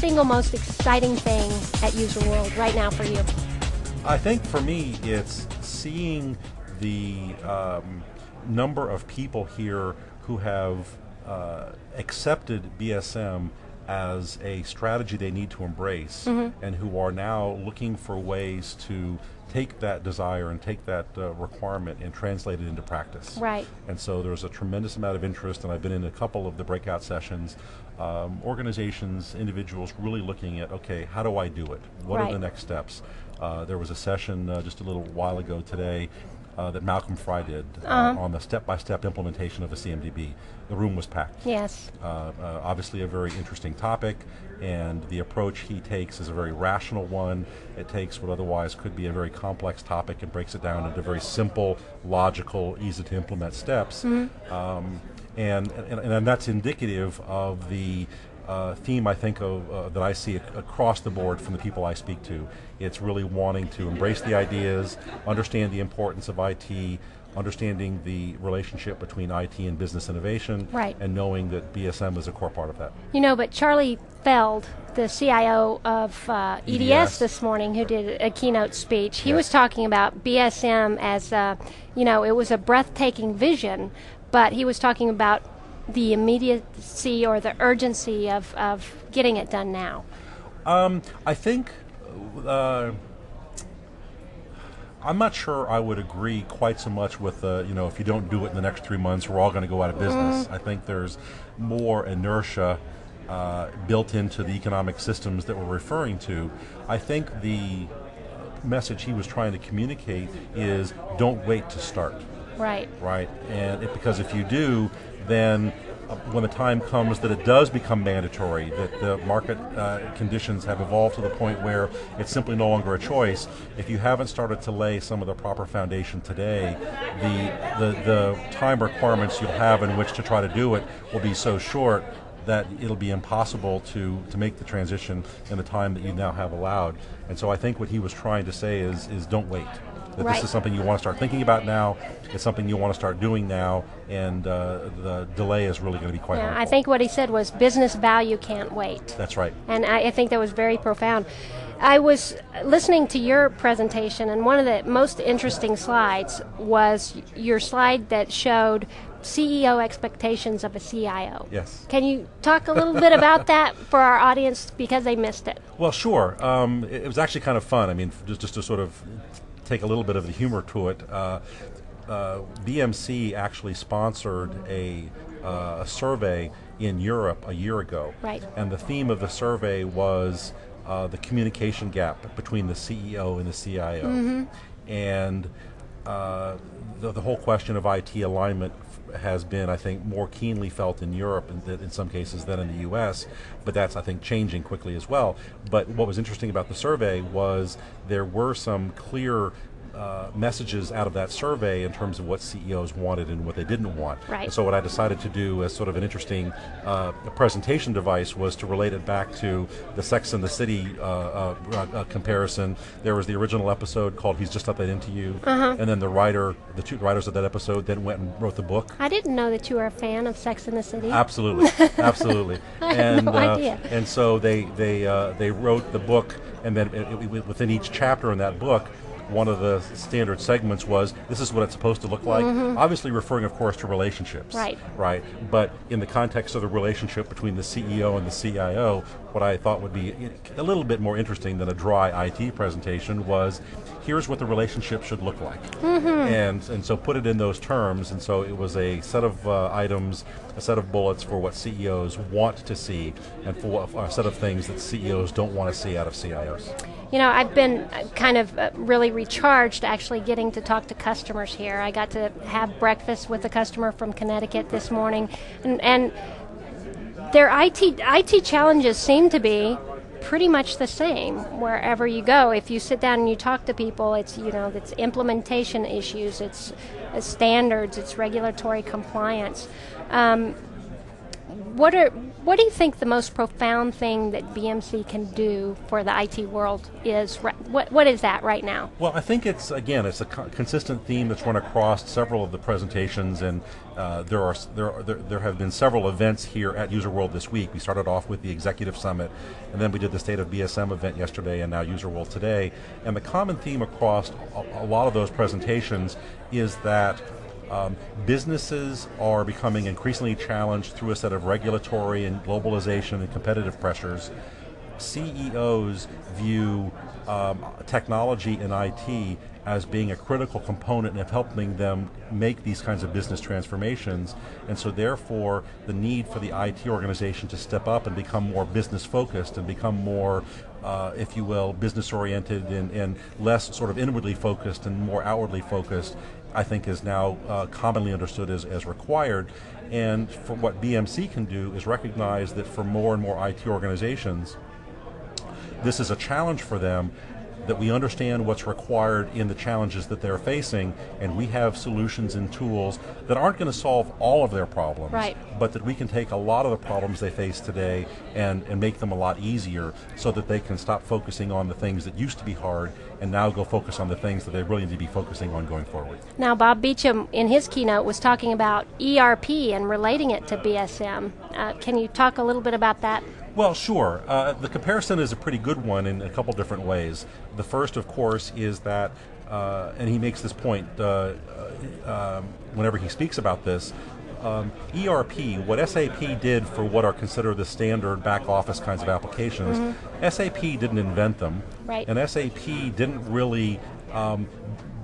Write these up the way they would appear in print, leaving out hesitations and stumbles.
single most exciting thing at UserWorld right now for you? I think for me, it's seeing the number of people here who have accepted BSM as a strategy they need to embrace, and who are now looking for ways to take that desire and take that requirement and translate it into practice. Right. And so there's a tremendous amount of interest, and I've been in a couple of the breakout sessions, organizations, individuals really looking at, okay, how do I do it? What are the next steps? There was a session just a little while ago today that Malcolm Fry did on the step-by-step implementation of a CMDB. The room was packed. Yes. Obviously a very interesting topic, and the approach he takes is a very rational one. It takes what otherwise could be a very complex topic and breaks it down into very simple, logical, easy to implement steps. And that's indicative of the theme I think of that I see across the board from the people I speak to. It's really wanting to embrace the ideas, understand the importance of IT, understanding the relationship between IT and business innovation, and knowing that BSM is a core part of that. You know, but Charlie Feld, the CIO of EDS this morning, who did a keynote speech, he was talking about BSM as, it was a breathtaking vision, but he was talking about the immediacy or the urgency of getting it done now. I think I'm not sure I would agree quite so much with if you don't do it in the next 3 months, we're all going to go out of business. I think there's more inertia built into the economic systems that we're referring to. I think the message he was trying to communicate is don't wait to start. Right. Right, and because if you do, then when the time comes that it does become mandatory, that the market conditions have evolved to the point where it's simply no longer a choice, if you haven't started to lay some of the proper foundation today, the time requirements you'll have in which to try to do it will be so short that it'll be impossible to make the transition in the time that you now have allowed. And so I think what he was trying to say is don't wait. That this is something you want to start thinking about now, it's something you want to start doing now, and the delay is really going to be quite harmful. I think what he said was business value can't wait. That's right. And I think that was very profound. I was listening to your presentation, and one of the most interesting slides was your slide that showed CEO expectations of a CIO. Yes. Can you talk a little bit about that for our audience, because they missed it? Well, sure. It was actually kind of fun. I mean, just to sort of take a little bit of the humor to it, BMC actually sponsored a survey in Europe a year ago. Right. And the theme of the survey was the communication gap between the CEO and the CIO. And the whole question of IT alignment has been, I think, more keenly felt in Europe in some cases than in the US, but that's, I think, changing quickly as well. But what was interesting about the survey was there were some clear messages out of that survey in terms of what CEOs wanted and what they didn't want. Right. So what I decided to do as sort of an interesting presentation device was to relate it back to the Sex and the City comparison. There was the original episode called He's Just Let That Into You, and then the two writers of that episode then went and wrote the book. I didn't know that you were a fan of Sex and the City. Absolutely, absolutely. I had no idea. And so they wrote the book, and then within each chapter in that book, one of the standard segments was, this is what it's supposed to look like, obviously referring, of course, to relationships. Right. Right. But in the context of the relationship between the CEO and the CIO, what I thought would be a little bit more interesting than a dry IT presentation was, here's what the relationship should look like. And so put it in those terms, and so it was a set of items, a set of bullets for what CEOs want to see, and for a set of things that CEOs don't want to see out of CIOs. You know, I've been kind of really recharged actually getting to talk to customers here. I got to have breakfast with a customer from Connecticut this morning, and their IT challenges seem to be pretty much the same wherever you go. If you sit down and you talk to people, it's it's implementation issues, it's standards, it's regulatory compliance. what do you think the most profound thing that BMC can do for the IT world is? What is that right now? Well, I think it's a consistent theme that's run across several of the presentations, and there have been several events here at UserWorld this week. We started off with the Executive Summit, and then we did the State of BSM event yesterday, and now UserWorld today. And the common theme across a lot of those presentations is that businesses are becoming increasingly challenged through a set of regulatory and globalization and competitive pressures. CEOs view technology and IT as being a critical component of helping them make these kinds of business transformations, and so therefore the need for the IT organization to step up and become more business focused and become more, if you will, business oriented and less sort of inwardly focused and more outwardly focused, I think is now commonly understood as required. And for what BMC can do is recognize that for more and more IT organizations, this is a challenge for them, that we understand what's required in the challenges that they're facing, and we have solutions and tools that aren't going to solve all of their problems, right, but that we can take a lot of the problems they face today and make them a lot easier, so that they can stop focusing on the things that used to be hard and now go focus on the things that they really need to be focusing on going forward. Now, Bob Beecham, in his keynote, was talking about ERP and relating it to BSM. Can you talk a little bit about that? Well, sure. The comparison is a pretty good one in a couple different ways. The first, of course, is that, and he makes this point whenever he speaks about this, ERP, what SAP did for what are considered the standard back office kinds of applications, SAP didn't invent them, right, and SAP didn't really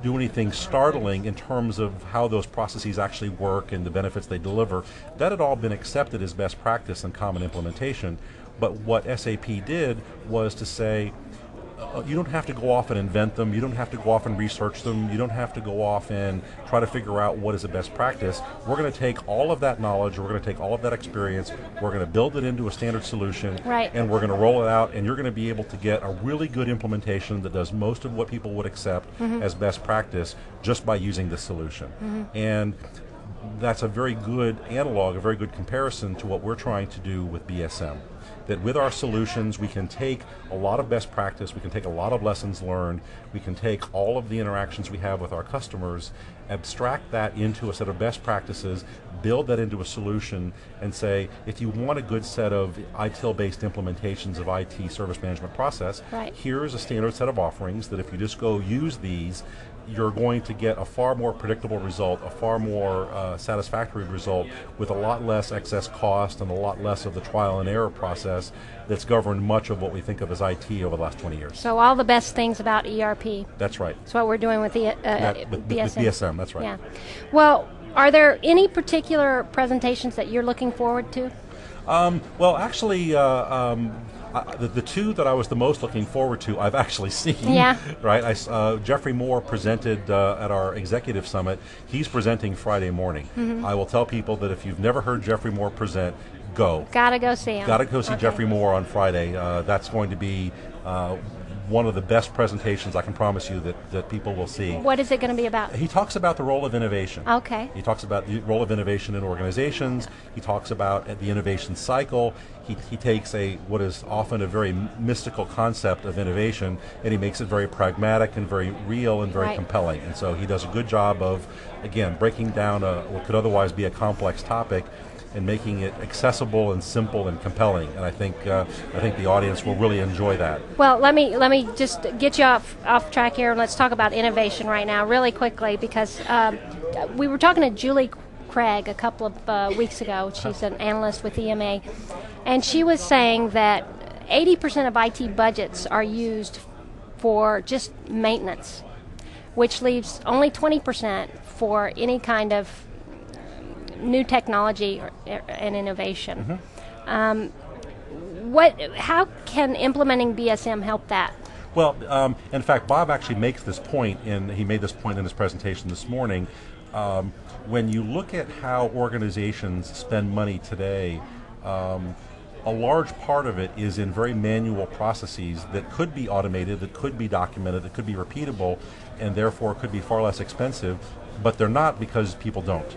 do anything startling in terms of how those processes actually work and the benefits they deliver. That had all been accepted as best practice and common implementation. But what SAP did was to say, you don't have to go off and invent them, you don't have to go off and research them, you don't have to go off and try to figure out what is a best practice. We're going to take all of that knowledge, we're going to take all of that experience, we're going to build it into a standard solution, right, and we're going to roll it out, and you're going to be able to get a really good implementation that does most of what people would accept as best practice just by using this solution. And that's a very good analog, a very good comparison to what we're trying to do with BSM. That with our solutions we can take a lot of best practice, we can take a lot of lessons learned, we can take all of the interactions we have with our customers, abstract that into a set of best practices, build that into a solution, and say, if you want a good set of ITIL-based implementations of IT service management process, right, here's a standard set of offerings that if you just go use these, you're going to get a far more predictable result, a far more satisfactory result, with a lot less excess cost and a lot less of the trial and error process that's governed much of what we think of as IT over the last 20 years. So all the best things about ERP. That's right. That's what we're doing with the BSM. With BSM, that's right. Yeah. Well, are there any particular presentations that you're looking forward to? Well, actually, the two that I was the most looking forward to, I've actually seen. Yeah. Right. Jeffrey Moore presented at our executive summit. He's presenting Friday morning. I will tell people that if you've never heard Jeffrey Moore present, go. Gotta go see him. Gotta go see Jeffrey Moore on Friday. That's going to be one of the best presentations I can promise you that people will see. What is it going to be about? He talks about the role of innovation. Okay. He talks about the role of innovation in organizations. He talks about the innovation cycle. He takes what is often a very mystical concept of innovation, and he makes it very pragmatic and very real and very compelling. And so he does a good job of, again, breaking down what could otherwise be a complex topic and making it accessible and simple and compelling. And I think the audience will really enjoy that. Well, let me just get you off track here, and let's talk about innovation right now really quickly, because we were talking to Julie Craig a couple of weeks ago. She's an analyst with EMA, and she was saying that 80% of IT budgets are used for just maintenance, which leaves only 20% for any kind of new technology and innovation. How can implementing BSM help that? Well, in fact, Bob actually makes this point, and he made this point in his presentation this morning. When you look at how organizations spend money today, a large part of it is in very manual processes that could be automated, that could be documented, that could be repeatable, and therefore could be far less expensive, but they're not because people don't.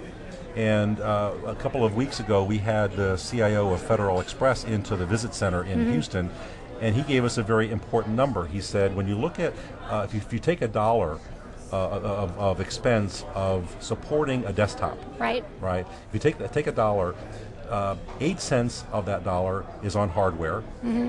And a couple of weeks ago, we had the CIO of Federal Express into the Visit Center in Houston, and he gave us a very important number. He said, when you look at, if you take $1 of expense of supporting a desktop, right? If you take $1, 8 cents of that dollar is on hardware,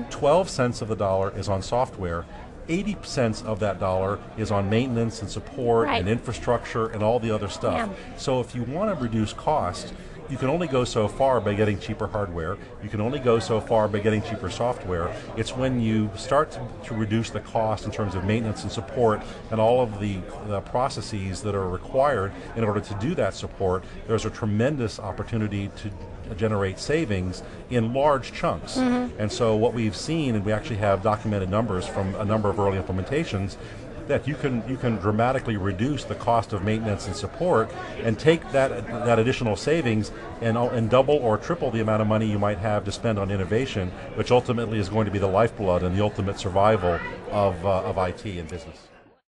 12 cents of the dollar is on software, 80 cents of that dollar is on maintenance and support and infrastructure and all the other stuff. Yeah. So if you want to reduce cost, you can only go so far by getting cheaper hardware. You can only go so far by getting cheaper software. It's when you start to reduce the cost in terms of maintenance and support and all of the processes that are required in order to do that support, there's a tremendous opportunity to generate savings in large chunks. And so what we've seen, and we actually have documented numbers from a number of early implementations, that you can dramatically reduce the cost of maintenance and support and take that additional savings and double or triple the amount of money you might have to spend on innovation, which ultimately is going to be the lifeblood and the ultimate survival of IT and business.